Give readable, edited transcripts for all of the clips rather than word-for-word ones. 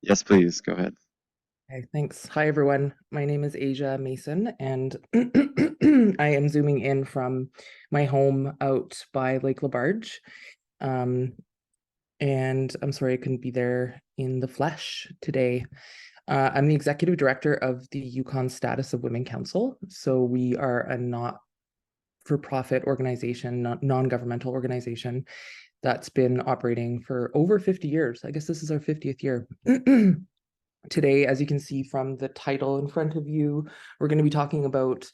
Yes, please go ahead. Okay, thanks. Hi, everyone. My name is Asia Mason, and I am zooming in from my home out by Lake Labarge. Um, and I'm sorry I couldn't be there in the flesh today. I'm the executive director of the Yukon Status of Women Council. So we are a not-for-profit organization, non-governmental organization that's been operating for over 50 years. I guess this is our 50th year. Today, as you can see from the title in front of you, we're going to be talking about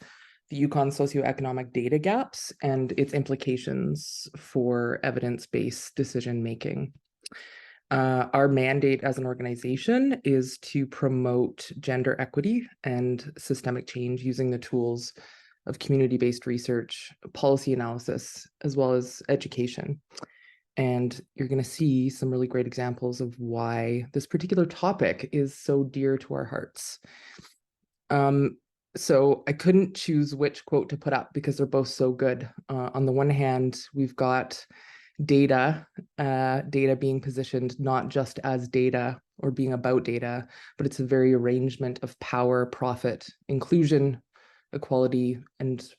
the Yukon socio-economic data gaps and its implications for evidence-based decision making. Our mandate as an organization is to promote gender equity and systemic change using the tools of community-based research, policy analysis, as well as education. And you're going to see some really great examples of why this particular topic is so dear to our hearts. So I couldn't choose which quote to put up because they're both so good. On the one hand, we've got data being positioned not just as data or being about data, but it's a very arrangement of power, profit, inclusion, equality, and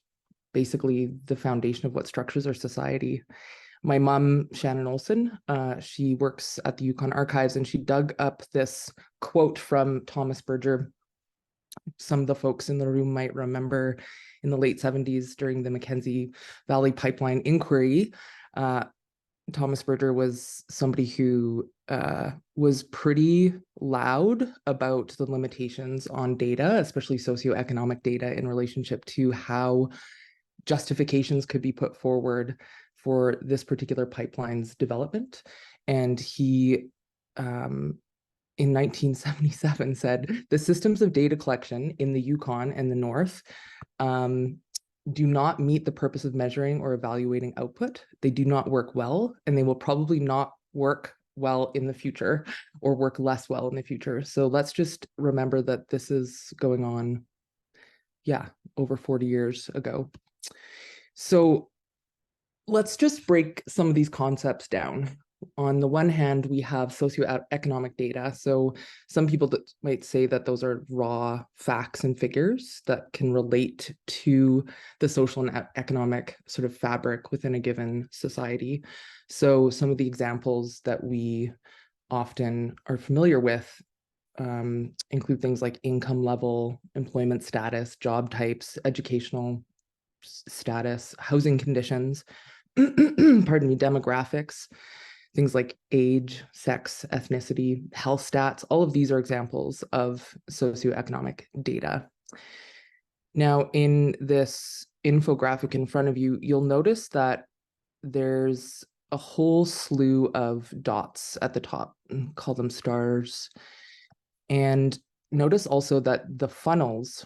basically the foundation of what structures our society. My mom, Shannon Olson, she works at the Yukon Archives, and she dug up this quote from Thomas Berger. Some of the folks in the room might remember in the late 70s during the Mackenzie Valley Pipeline inquiry, Thomas Berger was somebody who was pretty loud about the limitations on data, especially socioeconomic data, in relationship to how justifications could be put forward for this particular pipeline's development. And he, in 1977, said, the systems of data collection in the Yukon and the North do not meet the purpose of measuring or evaluating output. They do not work well, and they will probably not work well in the future or work less well in the future. So let's just remember that this is going on, over 40 years ago. So let's just break some of these concepts down. On the one hand, we have socioeconomic data. So some people that might say that those are raw facts and figures that can relate to the social and economic sort of fabric within a given society. So some of the examples that we often are familiar with include things like income level, employment status, job types, educational status, housing conditions, pardon me, demographics, things like age, sex, ethnicity, health stats. All of these are examples of socioeconomic data. Now, in this infographic in front of you, you'll notice that there's a whole slew of dots at the top, call them stars. And notice also that the funnels,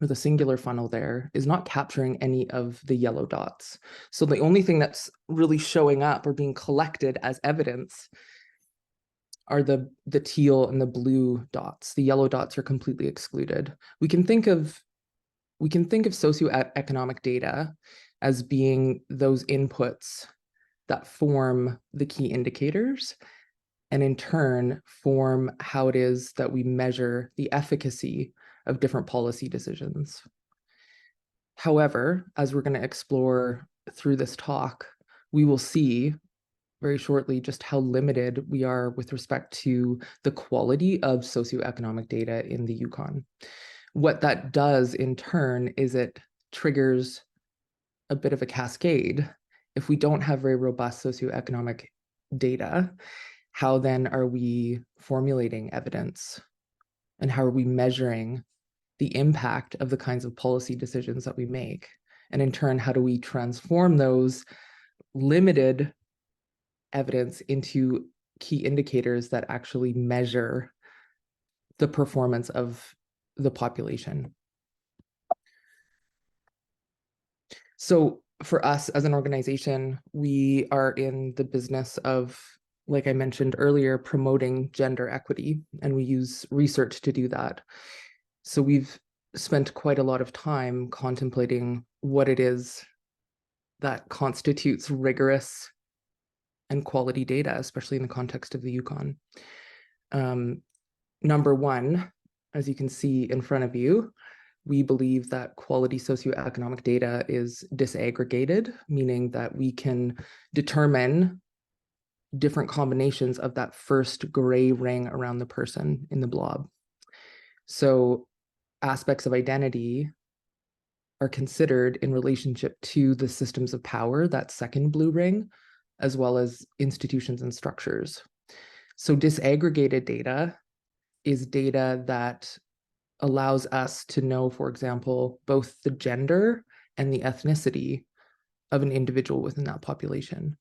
or the singular funnel there, is not capturing any of the yellow dots. So the only thing that's really showing up or being collected as evidence are the teal and the blue dots. The yellow dots are completely excluded. We can think of socioeconomic data as being those inputs that form the key indicators, and in turn form how it is that we measure the efficacy of different policy decisions. However, as we're going to explore through this talk, we will see very shortly just how limited we are with respect to the quality of socioeconomic data in the Yukon. What that does in turn is it triggers a bit of a cascade. If we don't have very robust socioeconomic data, how then are we formulating evidence? And how are we measuring the impact of the kinds of policy decisions that we make? And in turn, how do we transform those limited evidence into key indicators that actually measure the performance of the population? So for us as an organization, we are in the business of, like I mentioned earlier, promoting gender equity, and we use research to do that. So we've spent quite a lot of time contemplating what it is that constitutes rigorous and quality data, especially in the context of the Yukon. Number one, as you can see in front of you, we believe that quality socioeconomic data is disaggregated, meaning that we can determine different combinations of that first gray ring around the person in the blob. So aspects of identity are considered in relationship to the systems of power, that second blue ring, as well as institutions and structures. So disaggregated data is data that allows us to know, for example, both the gender and the ethnicity of an individual within that population.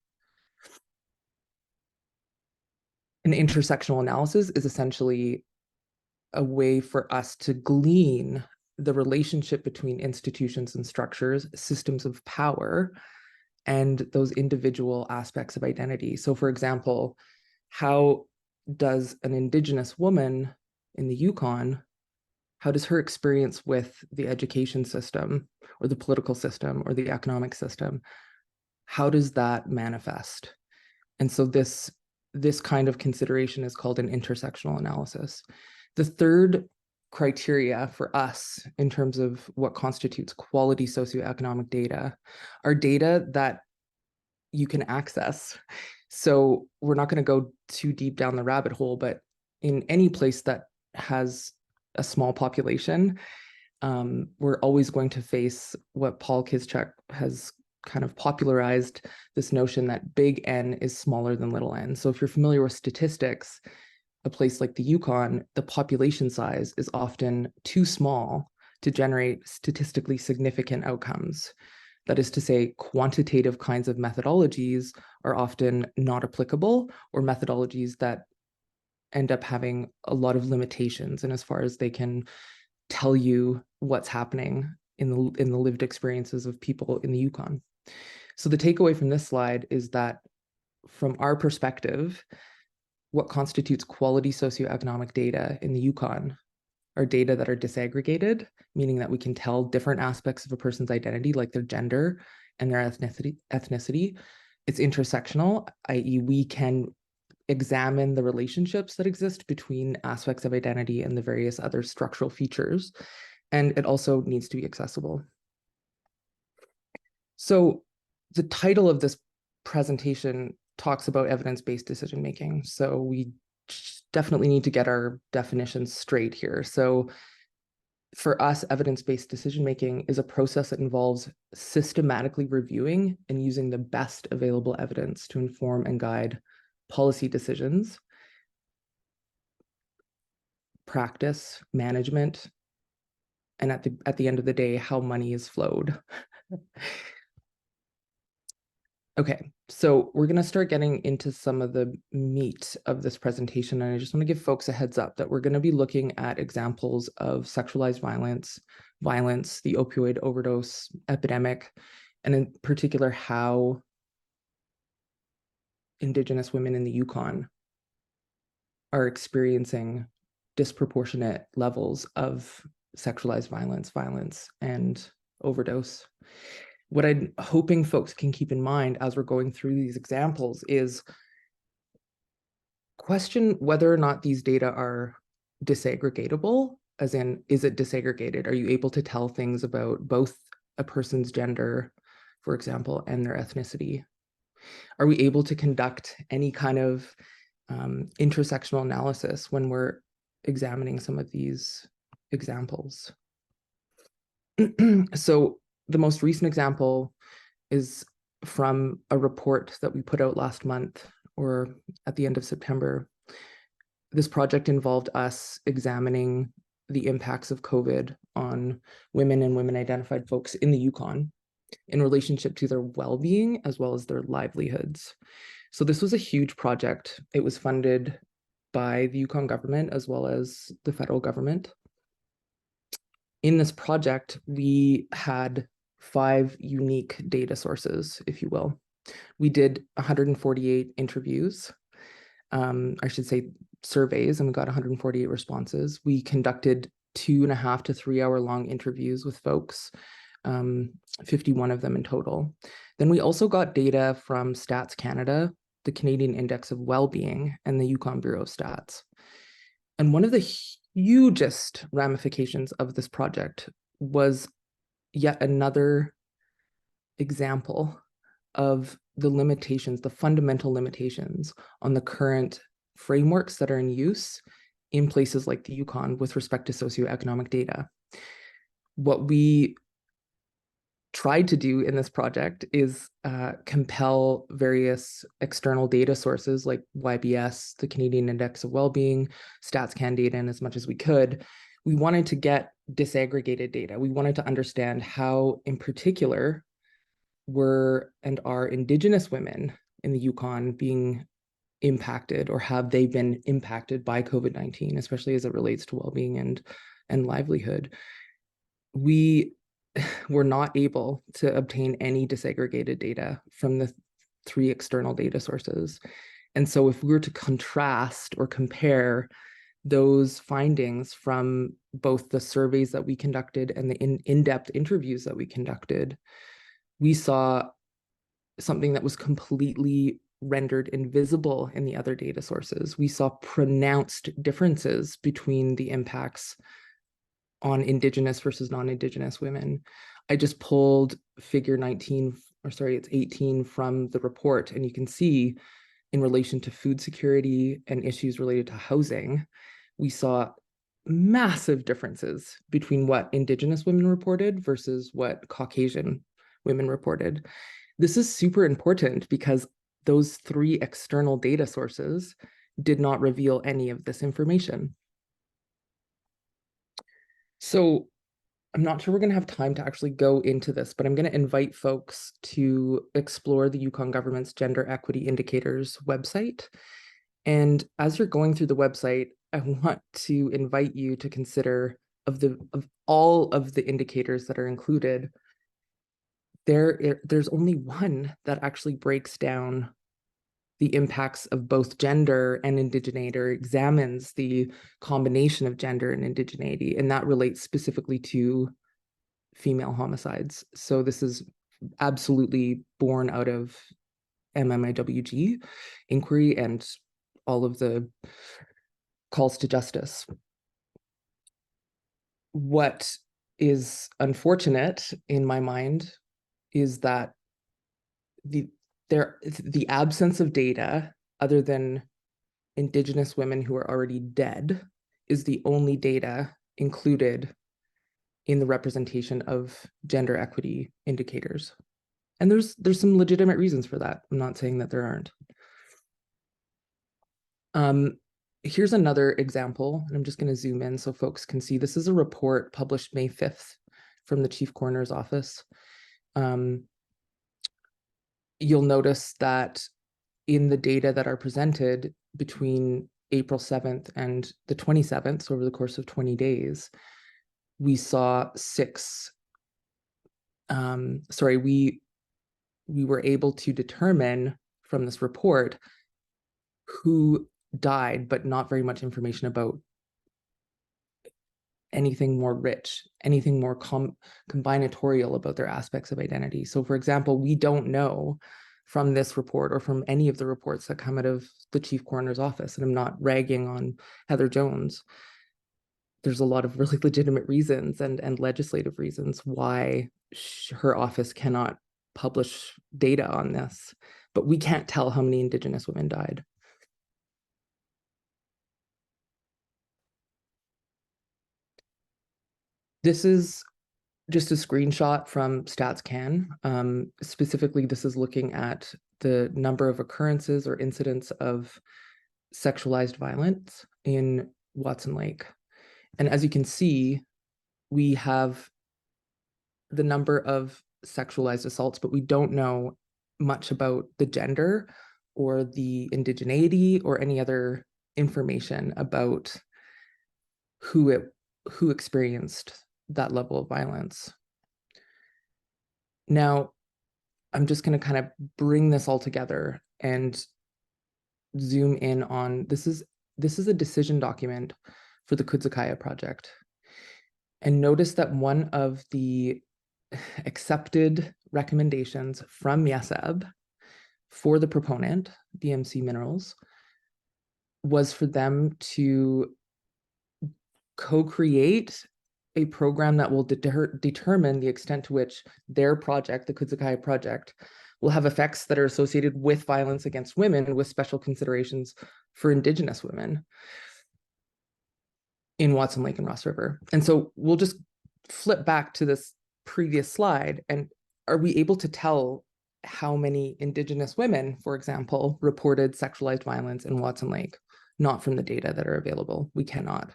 An intersectional analysis is essentially a way for us to glean the relationship between institutions and structures, systems of power, and those individual aspects of identity. So, for example, how does an Indigenous woman in the Yukon, how does her experience with the education system or the political system or the economic system, how does that manifest? And so this kind of consideration is called an intersectional analysis. The third criteria for us in terms of what constitutes quality socioeconomic data are data that you can access. So we're not going to go too deep down the rabbit hole, but in any place that has a small population, we're always going to face what Paul Kiszczak has kind of popularized, this notion that big N is smaller than little n. So if you're familiar with statistics, a place like the Yukon, the population size is often too small to generate statistically significant outcomes. That is to say, quantitative kinds of methodologies are often not applicable, or methodologies that end up having a lot of limitations in as far as they can tell you what's happening in the lived experiences of people in the Yukon. So the takeaway from this slide is that from our perspective, what constitutes quality socioeconomic data in the Yukon are data that are disaggregated, meaning that we can tell different aspects of a person's identity, like their gender and their ethnicity. It's intersectional, i.e. we can examine the relationships that exist between aspects of identity and the various other structural features. And it also needs to be accessible. So the title of this presentation talks about evidence-based decision-making. So we definitely need to get our definitions straight here. So for us, evidence-based decision-making is a process that involves systematically reviewing and using the best available evidence to inform and guide policy decisions, practice, management, and at the end of the day, how money is flowed. Okay, so we're going to start getting into some of the meat of this presentation, and I just want to give folks a heads up that we're going to be looking at examples of sexualized violence, the opioid overdose epidemic, and in particular, how Indigenous women in the Yukon are experiencing disproportionate levels of sexualized violence, and overdose. What I'm hoping folks can keep in mind as we're going through these examples is question whether or not these data are disaggregatable, as in, is it disaggregated? Are you able to tell things about both a person's gender, for example, and their ethnicity? Are we able to conduct any kind of intersectional analysis when we're examining some of these examples? So the most recent example is from a report that we put out last month or at the end of September. This project involved us examining the impacts of COVID on women and women-identified folks in the Yukon in relationship to their well-being as well as their livelihoods. So this was a huge project. It was funded by the Yukon government as well as the federal government. In this project, we had 5 unique data sources, if you will. We did 148 interviews, I should say surveys, and we got 148 responses. We conducted 2.5 to 3 hour long interviews with folks, 51 of them in total. Then we also got data from Stats Canada, the Canadian Index of Wellbeing, and the Yukon Bureau of Stats. And one of the hugest ramifications of this project was yet another example of the limitations, the fundamental limitations on the current frameworks that are in use in places like the Yukon with respect to socioeconomic data. What we tried to do in this project is compel various external data sources like YBS, the Canadian Index of Wellbeing, StatsCan data, and as much as we could. We wanted to get disaggregated data. We wanted to understand how, in particular, were and are Indigenous women in the Yukon being impacted, or have they been impacted by COVID-19, especially as it relates to well-being and livelihood. We were not able to obtain any disaggregated data from the 3 external data sources. And so if we were to contrast or compare those findings from both the surveys that we conducted and the in-depth interviews that we conducted, we saw something that was completely rendered invisible in the other data sources. We saw pronounced differences between the impacts on Indigenous versus non-Indigenous women. I just pulled figure 19, or sorry, it's 18 from the report, and you can see in relation to food security and issues related to housing, we saw massive differences between what Indigenous women reported versus what Caucasian women reported. This is super important because those 3 external data sources did not reveal any of this information. So I'm not sure we're going to have time to actually go into this, but I'm going to invite folks to explore the Yukon government's Gender Equity Indicators website. And as you're going through the website, I want to invite you to consider of all of the indicators that are included, there's only one that actually breaks down the impacts of both gender and indigeneity, or examines the combination of gender and indigeneity, and that relates specifically to female homicides. So this is absolutely born out of MMIWG inquiry and all of the calls to justice. What is unfortunate in my mind is that the absence of data other than Indigenous women who are already dead is the only data included in the representation of gender equity indicators. And there's some legitimate reasons for that. I'm not saying that there aren't. Here's another example, and I'm just going to zoom in so folks can see. This is a report published May 5th from the Chief Coroner's Office. You'll notice that in the data that are presented between April 7th and the 27th, so over the course of 20 days, we saw we were able to determine from this report who died, but not very much information about anything more rich, anything more combinatorial about their aspects of identity. So for example, we don't know from this report or from any of the reports that come out of the Chief Coroner's Office, and I'm not ragging on Heather Jones, there's a lot of really legitimate reasons and legislative reasons why her office cannot publish data on this, but we can't tell how many Indigenous women died. This is just a screenshot from StatsCan. Specifically, this is looking at the number of occurrences or incidents of sexualized violence in Watson Lake. And as you can see, we have the number of sexualized assaults, but we don't know much about the gender or the indigeneity or any other information about who experienced that level of violence. Now, I'm just going to kind of bring this all together and zoom in on this is a decision document for the Kudzakaya project. And notice that one of the accepted recommendations from YESAB for the proponent, BMC Minerals, was for them to co-create a program that will determine the extent to which their project, the Kudzakaya project, will have effects that are associated with violence against women, with special considerations for Indigenous women in Watson Lake and Ross River. And so we'll just flip back to this previous slide. And are we able to tell how many Indigenous women, for example, reported sexualized violence in Watson Lake? Not from the data that are available. We cannot.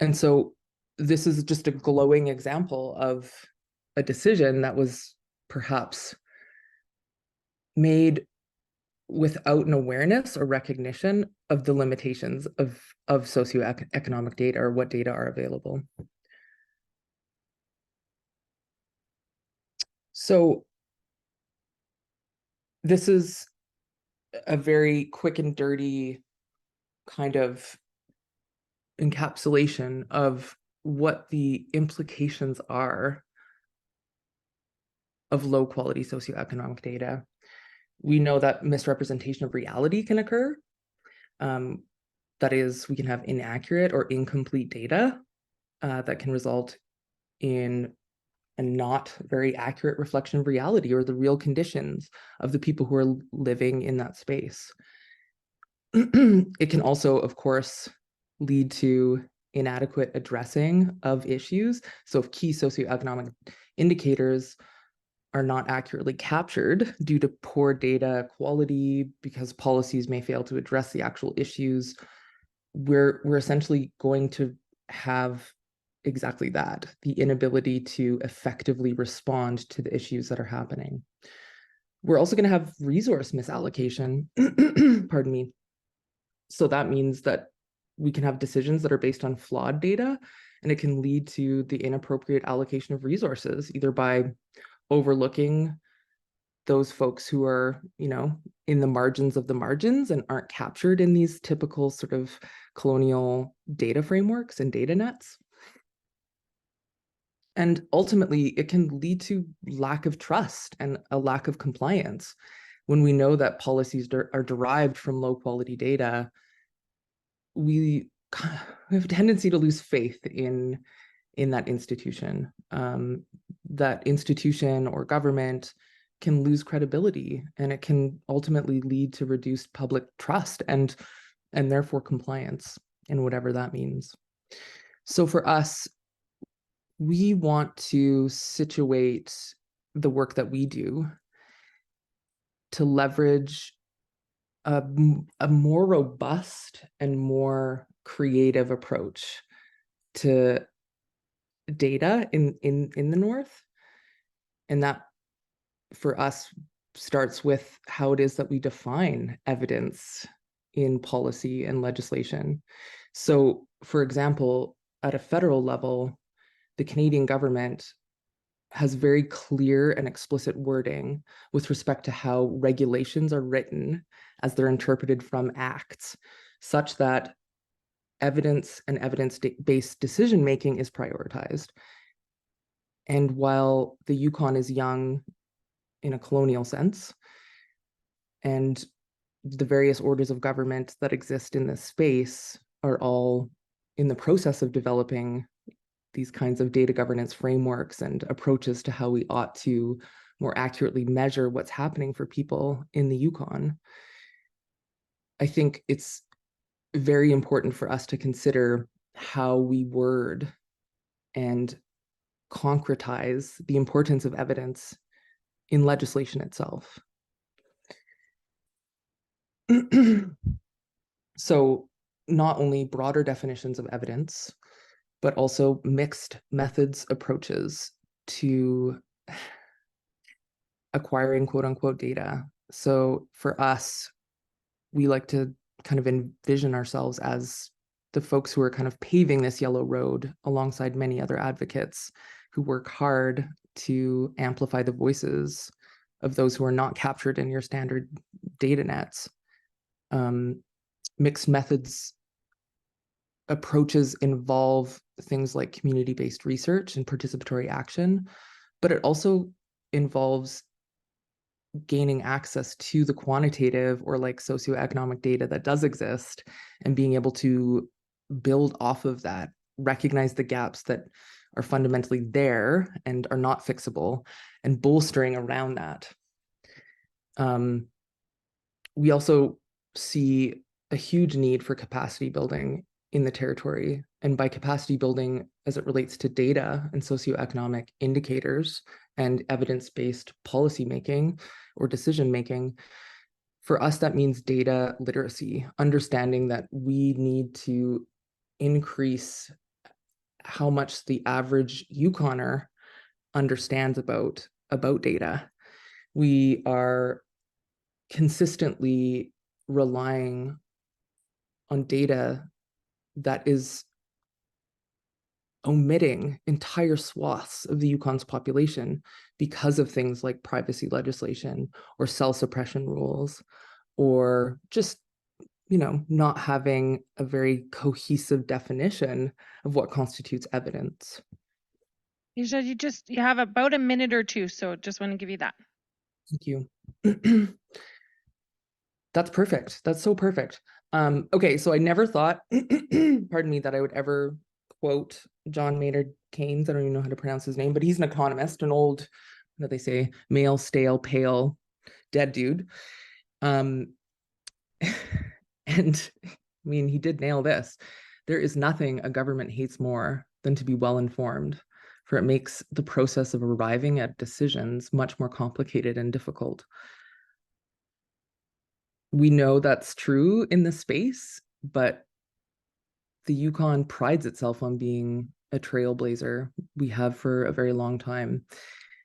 And so this is just a glowing example of a decision that was perhaps made without an awareness or recognition of the limitations of socioeconomic data, or what data are available. So this is a very quick and dirty kind of encapsulation of what the implications are of low quality socioeconomic data. We know that misrepresentation of reality can occur. That is, we can have inaccurate or incomplete data that can result in a not very accurate reflection of reality or the real conditions of the people who are living in that space. It can also, of course, lead to inadequate addressing of issues. So if key socioeconomic indicators are not accurately captured due to poor data quality, because policies may fail to address the actual issues, we're essentially going to have exactly that, the inability to effectively respond to the issues that are happening. We're also going to have resource misallocation, pardon me. So that means that we can have decisions that are based on flawed data, and it can lead to the inappropriate allocation of resources, either by overlooking those folks who are, in the margins of the margins and aren't captured in these typical sort of colonial data frameworks and data nets. And ultimately, it can lead to lack of trust and a lack of compliance. When we know that policies are derived from low quality data, we have a tendency to lose faith in that institution. That institution or government can lose credibility, and it can ultimately lead to reduced public trust and therefore compliance, in whatever that means. So for us, we want to situate the work that we do to leverage a more robust and more creative approach to data in the North. And that, for us, starts with how it is that we define evidence in policy and legislation. So, for example, at a federal level, the Canadian government has very clear and explicit wording with respect to how regulations are written as they're interpreted from acts, such that evidence and evidence-based decision-making is prioritized. And while the Yukon is young in a colonial sense, and the various orders of government that exist in this space are all in the process of developing these kinds of data governance frameworks and approaches to how we ought to more accurately measure what's happening for people in the Yukon, I think it's very important for us to consider how we word and concretize the importance of evidence in legislation itself. So not only broader definitions of evidence, but also mixed methods approaches to acquiring quote unquote data. So for us, we like to kind of envision ourselves as the folks who are kind of paving this yellow road alongside many other advocates who work hard to amplify the voices of those who are not captured in your standard data nets. Mixed methods approaches involve things like community-based research and participatory action, but it also involves gaining access to the quantitative or like socioeconomic data that does exist and being able to build off of that, recognize the gaps that are fundamentally there and are not fixable, and bolstering around that. We also see a huge need for capacity building in the territory. And by capacity building, as it relates to data and socioeconomic indicators and evidence-based policymaking or decision-making, for us, that means data literacy, understanding that we need to increase how much the average Yukoner understands about data. We are consistently relying on data that is omitting entire swaths of the Yukon's population because of things like privacy legislation or cell suppression rules, or just, you know, not having a very cohesive definition of what constitutes evidence. You said you have about a minute or two, so just want to give you that. Thank you. That's perfect. That's so perfect. Okay, so I never thought, pardon me, that I would ever quote John Maynard Keynes. I don't even know how to pronounce his name, but he's an economist, an old, what do they say, male, stale, pale, dead dude. And I mean, he did nail this. There is nothing a government hates more than to be well informed, for it makes the process of arriving at decisions much more complicated and difficult. We know that's true in the space, but the Yukon prides itself on being a trailblazer. We have for a very long time.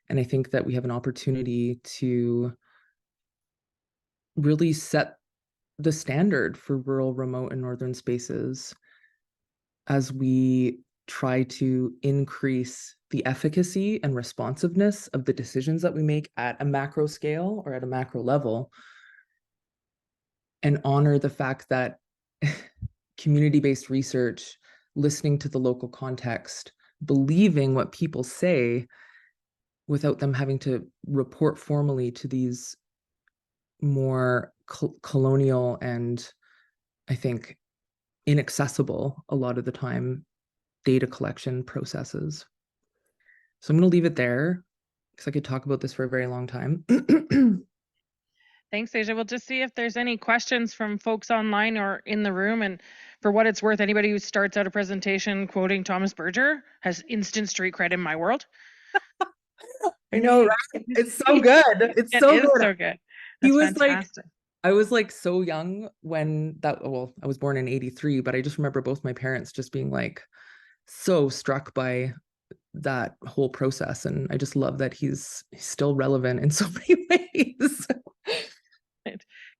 And I think that we have an opportunity to really set the standard for rural, remote, and northern spaces as we try to increase the efficacy and responsiveness of the decisions that we make at a macro scale or at a macro level, and honor the fact that community-based research, listening to the local context, believing what people say without them having to report formally to these more colonial and, I think, inaccessible a lot of the time data collection processes. So I'm going to leave it there because I could talk about this for a very long time. Thanks, Asia. We'll just see if there's any questions from folks online or in the room. And for what it's worth, anybody who starts out a presentation quoting Thomas Berger has instant street cred in my world. I know, right? It's so good. It's so good. So good. He That's was fantastic. like, I was like so young when that, well, I was born in 83, but I just remember both my parents just being like so struck by that whole process. And I just love that he's still relevant in so many ways.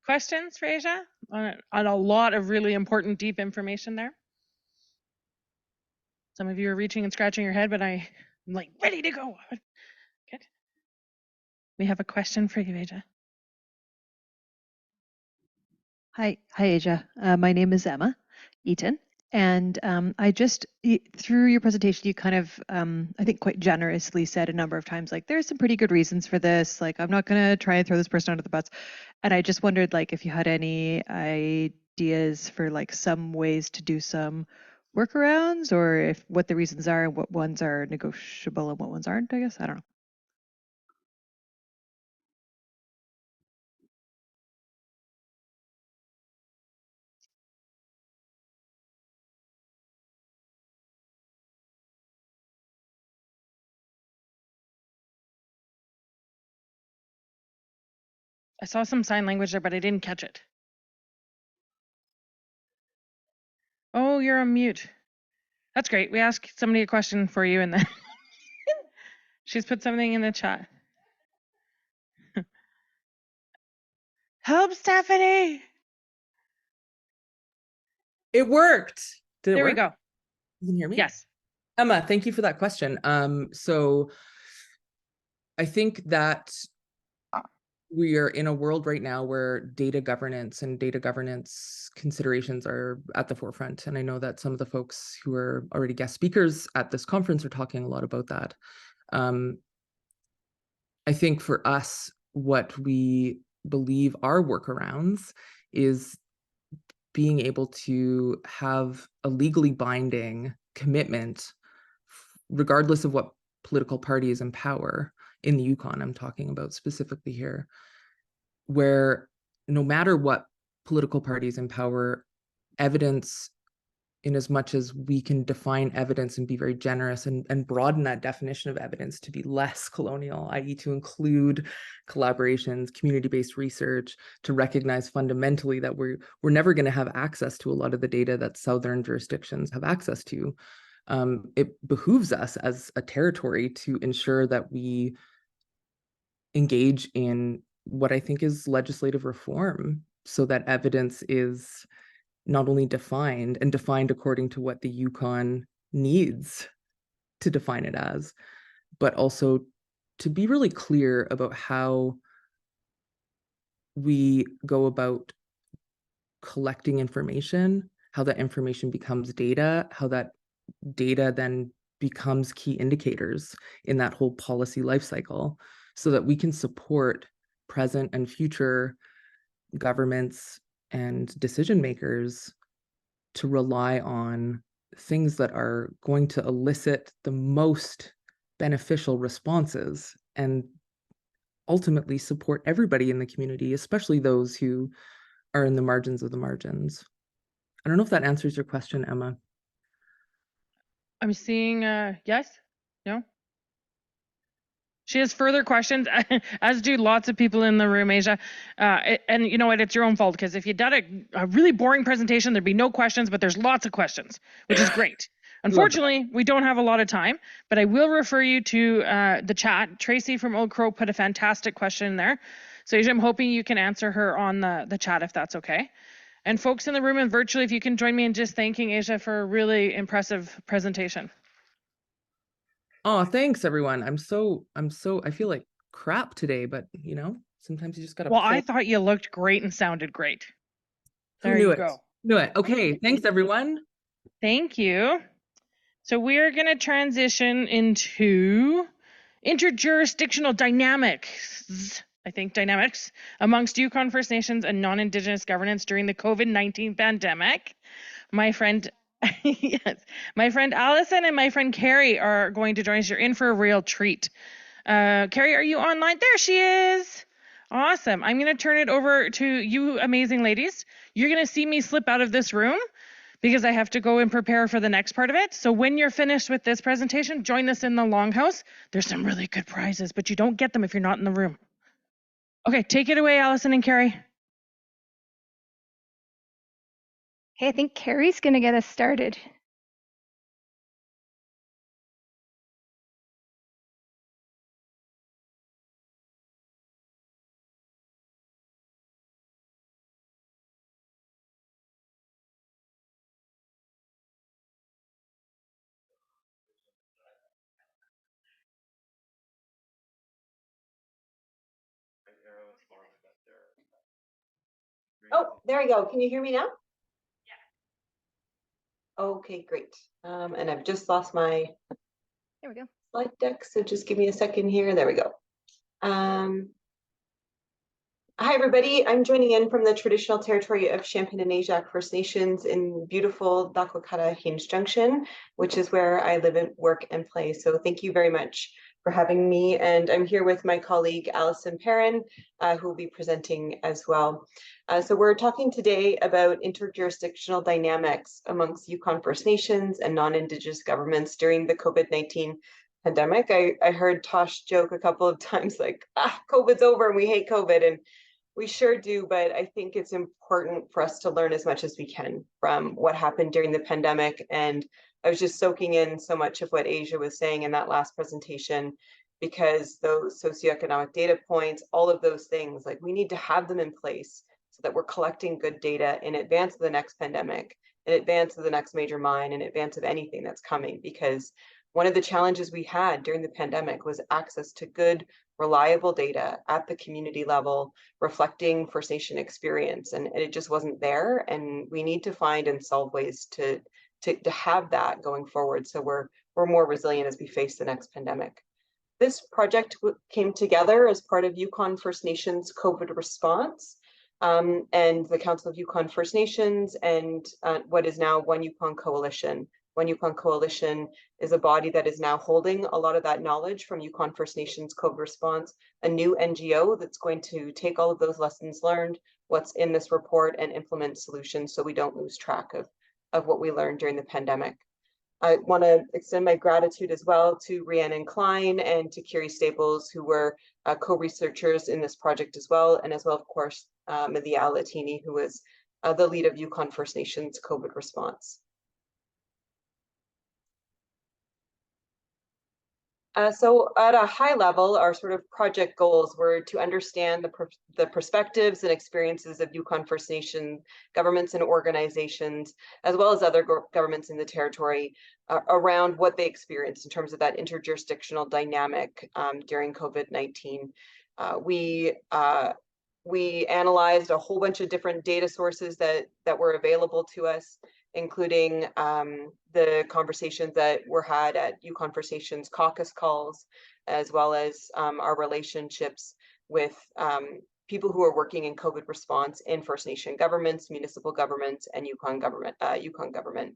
Questions for Asia on a lot of really important, deep information there? Some of you are reaching and scratching your head, but I'm like ready to go. Good. We have a question for you, Asia. Hi, Asia. My name is Emma Eaton, and I just, through your presentation, you kind of, I think quite generously said a number of times, like, there's some pretty good reasons for this, like, I'm not gonna try and throw this person under the bus. And I just wondered, like, if you had any ideas for, like, some ways to do some workarounds, or if what the reasons are and what ones are negotiable and what ones aren't, I guess. I don't know. I saw some sign language there, but I didn't catch it. Oh, you're on mute. That's great. We asked somebody a question for you, and then she's put something in the chat. Help, Stephanie! It worked. Did it There work? we go. You can hear me? Yes. Emma, thank you for that question. So I think that we are in a world right now where data governance and data governance considerations are at the forefront. And I know that some of the folks who are already guest speakers at this conference are talking a lot about that. I think for us, what we believe are workarounds is being able to have a legally binding commitment, regardless of what political party is in power in the Yukon, I'm talking about specifically here, where no matter what political party is in power, evidence, in as much as we can define evidence and be very generous and broaden that definition of evidence to be less colonial, i.e. to include collaborations, community-based research, to recognize fundamentally that we're never going to have access to a lot of the data that southern jurisdictions have access to. It behooves us as a territory to ensure that we engage in what I think is legislative reform so that evidence is not only defined and defined according to what the Yukon needs to define it as, but also to be really clear about how we go about collecting information, how that information becomes data, how that data then becomes key indicators in that whole policy life cycle, so that we can support present and future governments and decision makers to rely on things that are going to elicit the most beneficial responses and ultimately support everybody in the community, especially those who are in the margins of the margins. I don't know if that answers your question, Emma. I'm seeing yes, no. She has further questions, as do lots of people in the room, Asia. And you know what? It's your own fault, because if you'd done a really boring presentation, there'd be no questions, but there's lots of questions, which is great. Unfortunately, we don't have a lot of time, but I will refer you to the chat. Tracy from Old Crow put a fantastic question in there. So Asia, I'm hoping you can answer her on the chat if that's okay. And folks in the room and virtually, if you can join me in just thanking Asia for a really impressive presentation. Oh, thanks everyone. I feel like crap today, but you know, sometimes you just gotta. Well, I thought you looked great and sounded great. There you go. Knew it. Okay, thanks everyone. Thank you. So we're going to transition into interjurisdictional dynamics. I think dynamics amongst Yukon First Nations and non-Indigenous governance during the COVID-19 pandemic. My friend, yes, my friend Allison and my friend Carrie are going to join us. You're in for a real treat. Carrie, are you online? There she is. Awesome. I'm going to turn it over to you amazing ladies. You're going to see me slip out of this room because I have to go and prepare for the next part of it. So when you're finished with this presentation, join us in the Longhouse. There's some really good prizes, but you don't get them if you're not in the room. Okay, take it away, Allison and Carrie. Okay, I think Carrie's going to get us started. Oh, there we go. Can you hear me now? Yeah. Okay, great. And I've just lost my There we go. slide deck, so just give me a second here. There we go. Hi, everybody. I'm joining in from the traditional territory of Champagne-Anahuac First Nations in beautiful Dakwakata Hinge Junction, which is where I live and work and play. So thank you very much for having me. And I'm here with my colleague, Allison Perrin, who will be presenting as well. So we're talking today about interjurisdictional dynamics amongst Yukon First Nations and non-Indigenous governments during the COVID-19 pandemic. I heard Tosh joke a couple of times like, COVID's over and we hate COVID. And we sure do, but I think it's important for us to learn as much as we can from what happened during the pandemic. And I was just soaking in so much of what Asia was saying in that last presentation, because those socioeconomic data points, all of those things, like we need to have them in place so that we're collecting good data in advance of the next pandemic, in advance of the next major mine, in advance of anything that's coming. Because one of the challenges we had during the pandemic was access to good, reliable data at the community level, reflecting First Nation experience, and it just wasn't there. And we need to find and solve ways to have that going forward, so we're more resilient as we face the next pandemic. This project came together as part of Yukon First Nations COVID response. and the Council of Yukon First Nations, and what is now One Yukon Coalition. One Yukon Coalition is a body that is now holding a lot of that knowledge from Yukon First Nations COVID response, a new NGO that's going to take all of those lessons learned, what's in this report, and implement solutions so we don't lose track of what we learned during the pandemic. I want to extend my gratitude as well to Rhiannon Klein and to Kiri Staples, who were co-researchers in this project as well, and as well, of course, Malia Latini, who was the lead of Yukon First Nations COVID response. So at a high level, our sort of project goals were to understand the perspectives and experiences of Yukon First Nation governments and organizations, as well as other governments in the territory, around what they experienced in terms of that interjurisdictional dynamic during COVID-19. We analyzed a whole bunch of different data sources that were available to us, including the conversations that were had at Yukon First Nations caucus calls, as well as our relationships with people who are working in COVID response in First Nation governments, municipal governments, and Yukon government.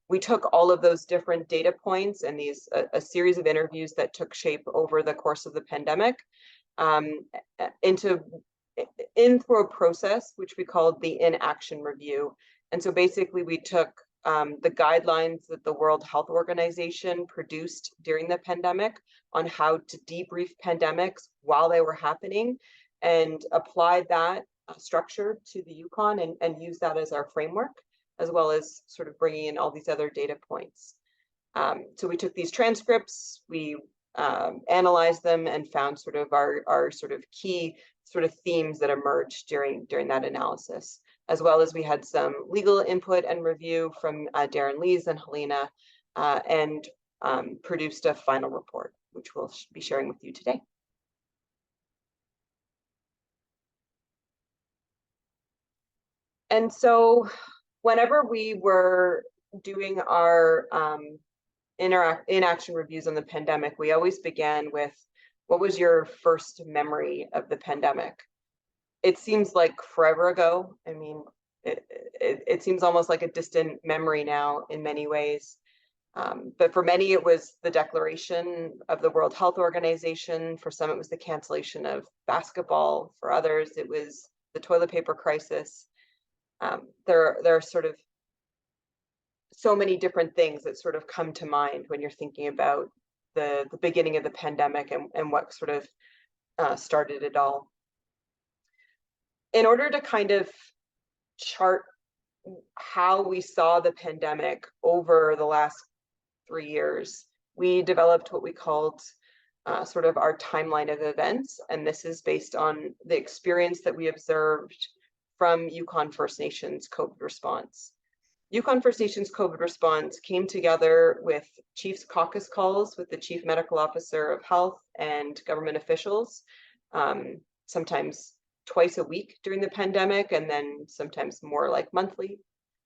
We took all of those different data points and a series of interviews that took shape over the course of the pandemic through a process which we called the in-action review. And so basically we took the guidelines that the World Health Organization produced during the pandemic on how to debrief pandemics while they were happening, and applied that structure to the Yukon and use that as our framework, as well as sort of bringing in all these other data points. So we took these transcripts, we analyzed them, and found sort of our sort of key sort of themes that emerged during that analysis, as well as we had some legal input and review from Darren Lees and Helena, and produced a final report, which we'll be sharing with you today. And so whenever we were doing our in-action reviews on the pandemic, we always began with, what was your first memory of the pandemic? It seems like forever ago. I mean, it seems almost like a distant memory now in many ways. But for many, it was the declaration of the World Health Organization. For some, it was the cancellation of basketball. For others, it was the toilet paper crisis. There are sort of so many different things that sort of come to mind when you're thinking about the beginning of the pandemic and what sort of started it all. In order to kind of chart how we saw the pandemic over the last 3 years, we developed what we called sort of our timeline of events. And this is based on the experience that we observed from Yukon First Nations COVID response. Yukon First Nations COVID response came together with Chiefs caucus calls with the Chief Medical Officer of Health and government officials, sometimes twice a week during the pandemic, and then sometimes more like monthly.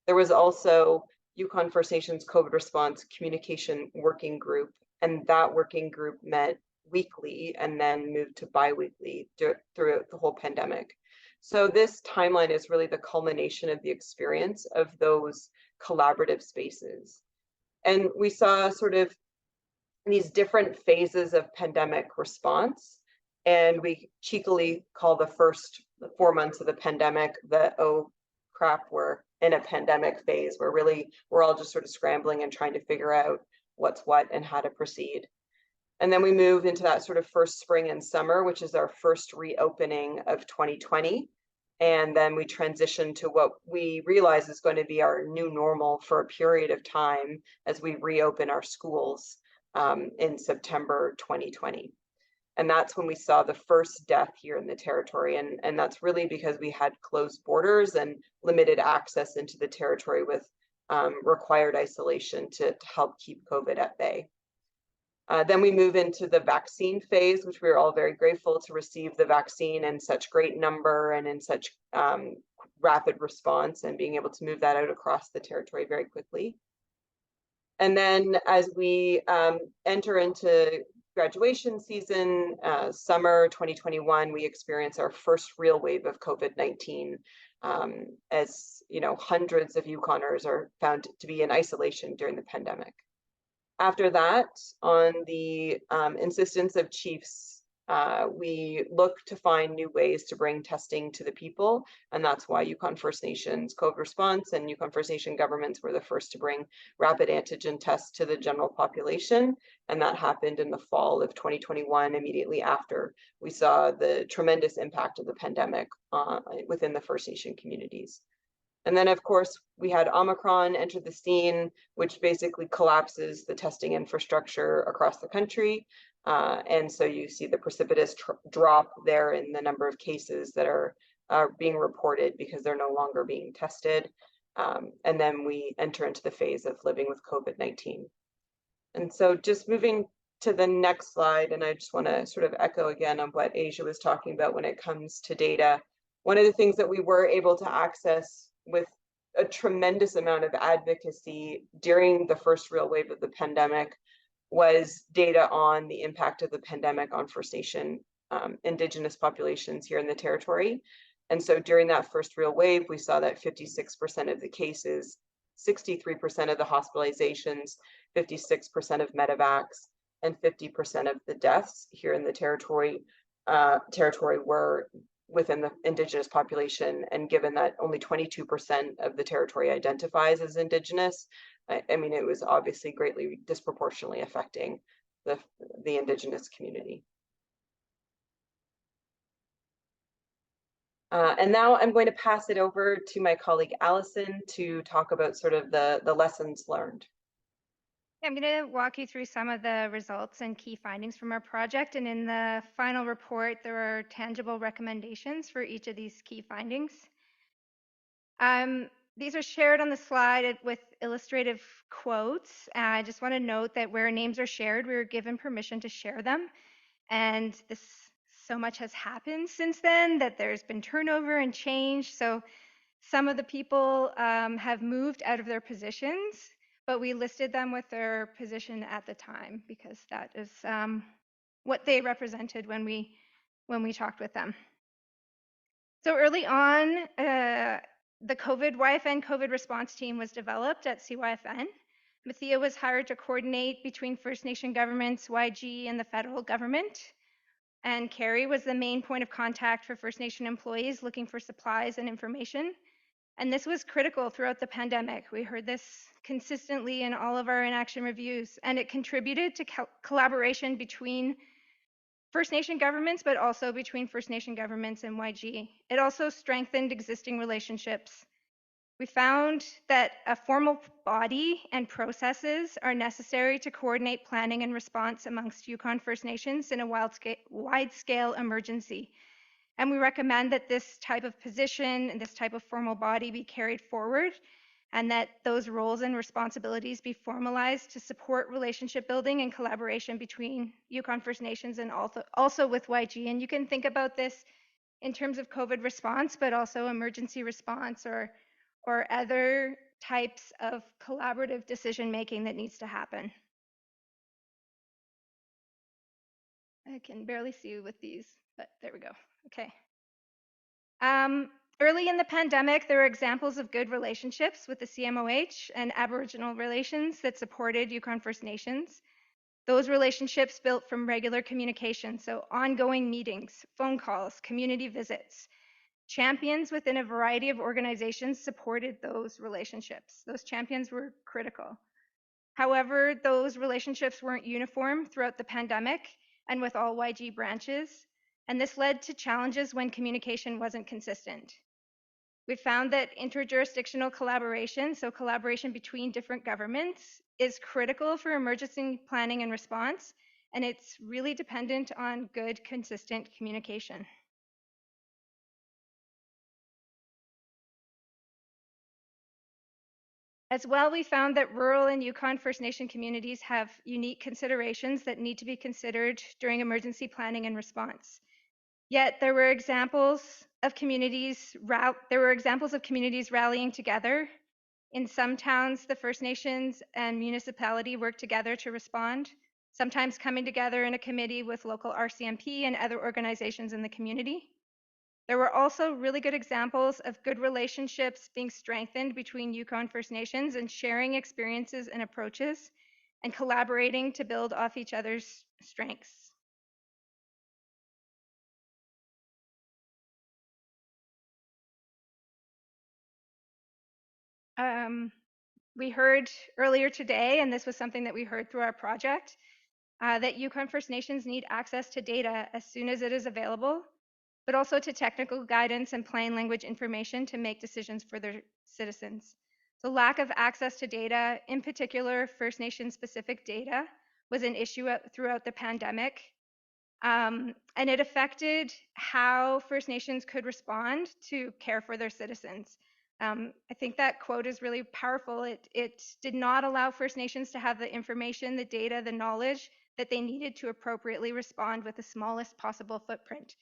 There was also Yukon First Nations COVID response communication working group, and that working group met weekly and then moved to bi-weekly throughout the whole pandemic. So this timeline is really the culmination of the experience of those collaborative spaces. And we saw sort of these different phases of pandemic response. And we cheekily call the first 4 months of the pandemic the, oh crap, we're in a pandemic phase, where really we're all just sort of scrambling and trying to figure out what's what and how to proceed. And then we move into that sort of first spring and summer, which is our first reopening of 2020. And then we transition to what we realize is going to be our new normal for a period of time as we reopen our schools in September 2020. And that's when we saw the first death here in the territory. And that's really because we had closed borders and limited access into the territory with required isolation to help keep COVID at bay. Then we move into the vaccine phase, which we were all very grateful to receive the vaccine in such great number and in such rapid response, and being able to move that out across the territory very quickly. And then as we enter into graduation season, summer 2021, we experienced our first real wave of COVID-19. As you know, hundreds of Yukoners are found to be in isolation during the pandemic. After that, on the insistence of chiefs, we look to find new ways to bring testing to the people, and that's why Yukon First Nations COVID response and Yukon First Nation governments were the first to bring rapid antigen tests to the general population, and that happened in the fall of 2021, immediately after we saw the tremendous impact of the pandemic within the First Nation communities. And then, of course, we had Omicron enter the scene, which basically collapses the testing infrastructure across the country. And so you see the precipitous drop there in the number of cases that are being reported because they're no longer being tested. And then we enter into the phase of living with COVID-19. And so just moving to the next slide, and I just want to sort of echo again on what Asia was talking about when it comes to data. One of the things that we were able to access with a tremendous amount of advocacy during the first real wave of the pandemic was data on the impact of the pandemic on First Nation Indigenous populations here in the territory. And so during that first real wave, we saw that 56% of the cases, 63% of the hospitalizations, 56% of medevacs, and 50% of the deaths here in the territory were within the Indigenous population. And given that only 22% of the territory identifies as Indigenous, I mean, it was obviously greatly disproportionately affecting the Indigenous community. And now I'm going to pass it over to my colleague Allison to talk about sort of the lessons learned. I'm going to walk you through some of the results and key findings from our project. And in the final report, there are tangible recommendations for each of these key findings. These are shared on the slide with illustrative quotes. I just want to note that where names are shared, we were given permission to share them. And so much has happened since then that there's been turnover and change. So some of the people have moved out of their positions, but we listed them with their position at the time because that is what they represented when we talked with them. So early on, the YFN COVID response team was developed at CYFN. Mathia was hired to coordinate between First Nation governments, YG, and the federal government. And Carrie was the main point of contact for First Nation employees looking for supplies and information. And this was critical throughout the pandemic. We heard this consistently in all of our inaction reviews, and it contributed to collaboration between First Nation governments, but also between First Nation governments and YG. It also strengthened existing relationships. We found that a formal body and processes are necessary to coordinate planning and response amongst Yukon First Nations in a wide-scale emergency. And we recommend that this type of position and this type of formal body be carried forward, and that those roles and responsibilities be formalized to support relationship building and collaboration between Yukon First Nations and also with YG. And you can think about this in terms of COVID response, but also emergency response or other types of collaborative decision making that needs to happen. I can barely see you with these, but there we go. Okay. Early in the pandemic, there were examples of good relationships with the CMOH and Aboriginal relations that supported Yukon First Nations. Those relationships built from regular communication, so ongoing meetings, phone calls, community visits. Champions within a variety of organizations supported those relationships. Those champions were critical. However, those relationships weren't uniform throughout the pandemic and with all YG branches, and this led to challenges when communication wasn't consistent. We found that interjurisdictional collaboration, so collaboration between different governments, is critical for emergency planning and response, and it's really dependent on good, consistent communication. As well, we found that rural and Yukon First Nation communities have unique considerations that need to be considered during emergency planning and response. Yet there were examples of communities rallying together. In some towns, the First Nations and municipality worked together to respond. sometimes coming together in a committee with local RCMP and other organizations in the community. There were also really good examples of good relationships being strengthened between Yukon First Nations and sharing experiences and approaches and collaborating to build off each other's strengths. We heard earlier today, and this was something that we heard through our project, that Yukon First Nations need access to data as soon as it is available, but also to technical guidance and plain language information to make decisions for their citizens. So lack of access to data, in particular First Nation specific data, was an issue throughout the pandemic. And it affected how First Nations could respond to care for their citizens. I think that quote is really powerful. It did not allow First Nations to have the information, the data, the knowledge that they needed to appropriately respond with the smallest possible footprint.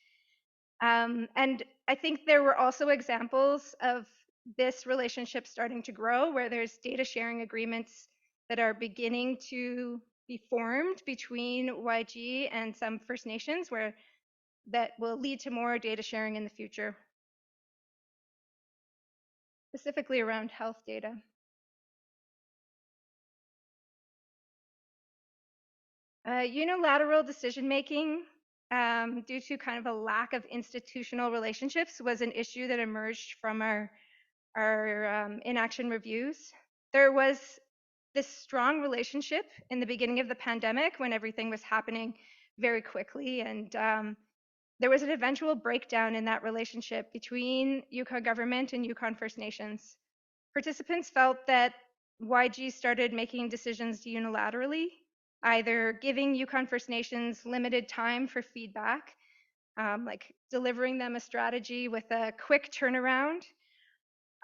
And I think there were also examples of this relationship starting to grow where there's data sharing agreements that are beginning to be formed between YG and some First Nations where that will lead to more data sharing in the future, specifically around health data. Unilateral decision making due to kind of a lack of institutional relationships was an issue that emerged from our inaction reviews. There was this strong relationship in the beginning of the pandemic when everything was happening very quickly, and there was an eventual breakdown in that relationship between Yukon government and Yukon First Nations. Participants felt that YG started making decisions unilaterally, either giving Yukon First Nations limited time for feedback, like delivering them a strategy with a quick turnaround,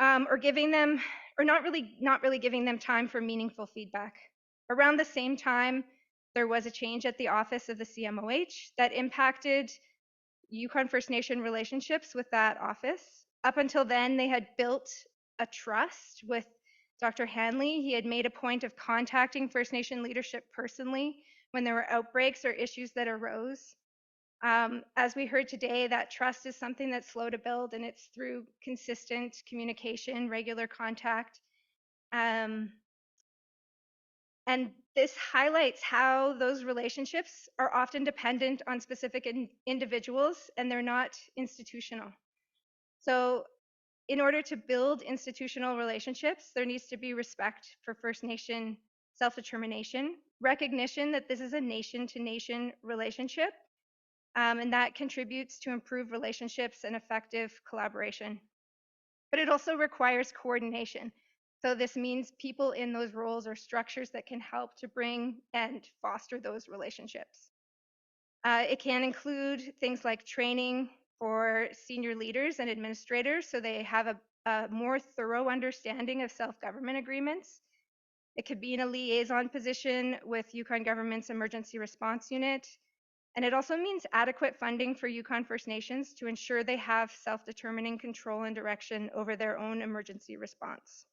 or not really giving them time for meaningful feedback. Around the same time, there was a change at the office of the CMOH that impacted Yukon First Nation relationships with that office. Up until then, they had built a trust with Dr. Hanley. He had made a point of contacting First Nation leadership personally when there were outbreaks or issues that arose. As we heard today, that trust is something that's slow to build, and it's through consistent communication, regular contact. And this highlights how those relationships are often dependent on specific individuals, and they're not institutional. So in order to build institutional relationships, there needs to be respect for First Nation self-determination, recognition that this is a nation-to-nation relationship, and that contributes to improved relationships and effective collaboration. But it also requires coordination. So this means people in those roles or structures that can help to bring and foster those relationships. It can include things like training for senior leaders and administrators so they have a more thorough understanding of self-government agreements. It could be in a liaison position with Yukon Government's Emergency Response Unit. And it also means adequate funding for Yukon First Nations to ensure they have self-determining control and direction over their own emergency response.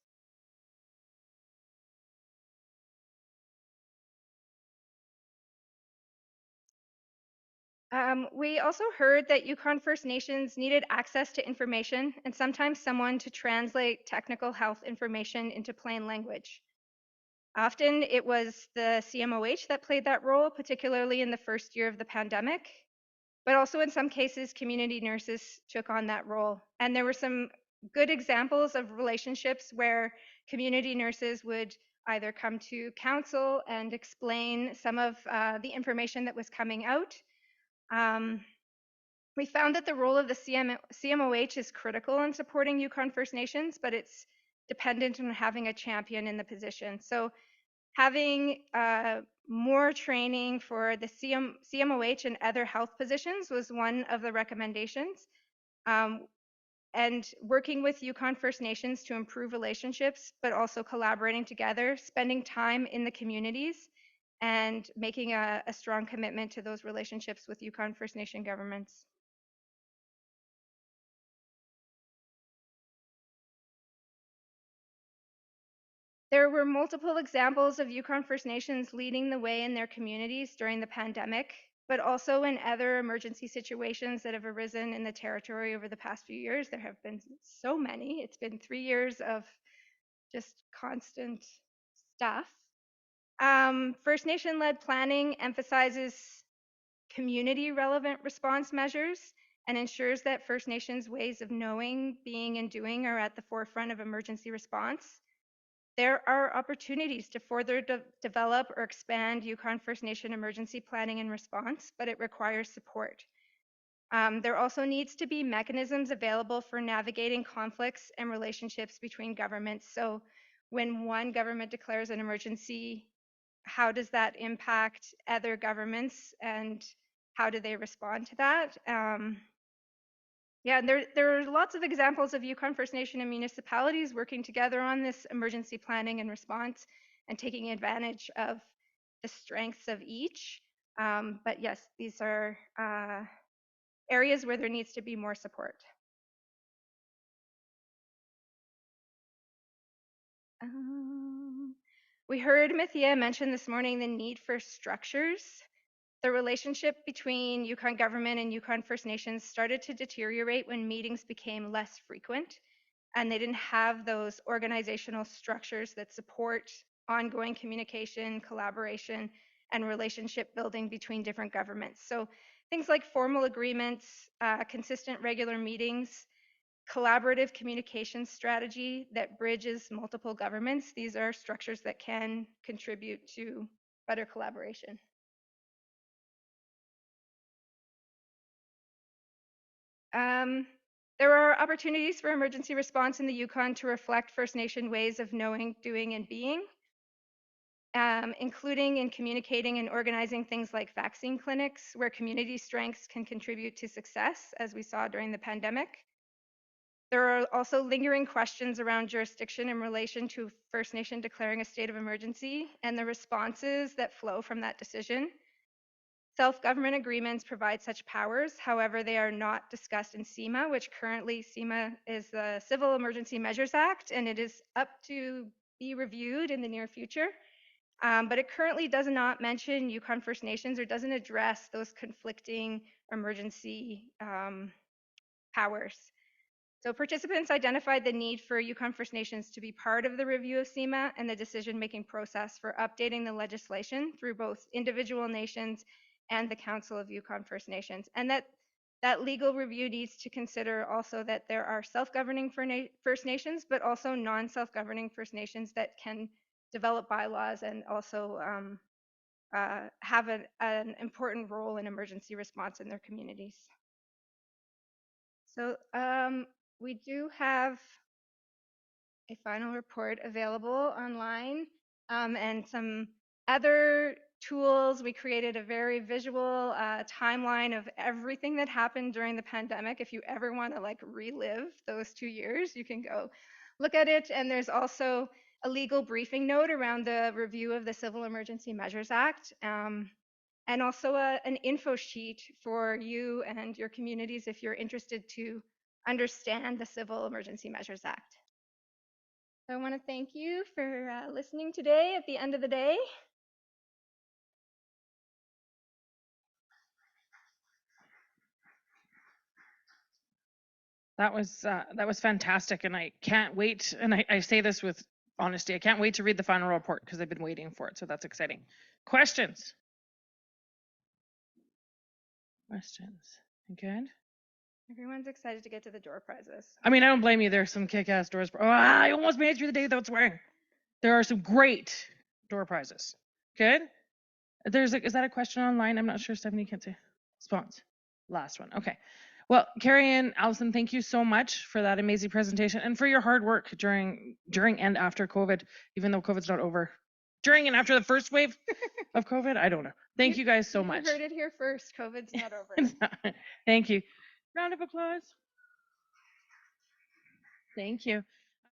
We also heard that Yukon First Nations needed access to information and sometimes someone to translate technical health information into plain language. Often it was the CMOH that played that role, particularly in the first year of the pandemic, but also in some cases, community nurses took on that role. And there were some good examples of relationships where community nurses would either come to council and explain some of the information that was coming out. We found that the role of the CMOH is critical in supporting Yukon First Nations, but it's dependent on having a champion in the position. So having more training for the CMOH and other health positions was one of the recommendations. And working with Yukon First Nations to improve relationships, but also collaborating together, spending time in the communities, and making a strong commitment to those relationships with Yukon First Nation governments. There were multiple examples of Yukon First Nations leading the way in their communities during the pandemic, but also in other emergency situations that have arisen in the territory over the past few years. There have been so many. It's been 3 years of just constant stuff. First Nation-led planning emphasizes community-relevant response measures and ensures that First Nations ways of knowing, being, and doing are at the forefront of emergency response. There are opportunities to further develop or expand Yukon First Nation emergency planning and response, but it requires support. There also needs to be mechanisms available for navigating conflicts and relationships between governments. So when one government declares an emergency, how does that impact other governments and how do they respond to that? Yeah, there are lots of examples of Yukon First Nation and municipalities working together on this emergency planning and response and taking advantage of the strengths of each. But yes, these are areas where there needs to be more support. We heard Mithia mention this morning the need for structures. The relationship between Yukon government and Yukon First Nations started to deteriorate when meetings became less frequent and they didn't have those organizational structures that support ongoing communication, collaboration, and relationship building between different governments. So things like formal agreements, consistent regular meetings, collaborative communication strategy that bridges multiple governments. These are structures that can contribute to better collaboration. There are opportunities for emergency response in the Yukon to reflect First Nation ways of knowing, doing, and being, including in communicating and organizing things like vaccine clinics, where community strengths can contribute to success, as we saw during the pandemic. There are also lingering questions around jurisdiction in relation to First Nation declaring a state of emergency and the responses that flow from that decision. Self-government agreements provide such powers. However, they are not discussed in CEMA, which currently CEMA is the Civil Emergency Measures Act, and it is up to be reviewed in the near future. But it currently does not mention Yukon First Nations or doesn't address those conflicting emergency powers. So participants identified the need for Yukon First Nations to be part of the review of CEMA and the decision-making process for updating the legislation through both individual nations and the Council of Yukon First Nations. And that legal review needs to consider also that there are self-governing First Nations, but also non-self-governing First Nations that can develop bylaws and also have an important role in emergency response in their communities. So we do have a final report available online and some other tools. We created a very visual timeline of everything that happened during the pandemic. If you ever want to like relive those 2 years, you can go look at it. And there's also a legal briefing note around the review of the Civil Emergency Measures Act. And also an info sheet for you and your communities if you're interested to understand the Civil Emergency Measures Act. So I want to thank you for listening today at the end of the day. That was fantastic, and I can't wait. And I say this with honesty, I can't wait to read the final report because I've been waiting for it. So that's exciting. Questions? Questions? Good. Everyone's excited to get to the door prizes. I mean, I don't blame you. There's some kick-ass doors. Oh, I almost made it through the day without swearing. There are some great door prizes. Good. Is that a question online? I'm not sure. Stephanie can't say. Spons. Last one. Okay. Well, Carrie and Allison, thank you so much for that amazing presentation and for your hard work during and after COVID, even though COVID's not over. During and after the first wave of COVID, I don't know. Thank you guys so much. You heard it here first. COVID's not over. Thank you. Round of applause. Thank you.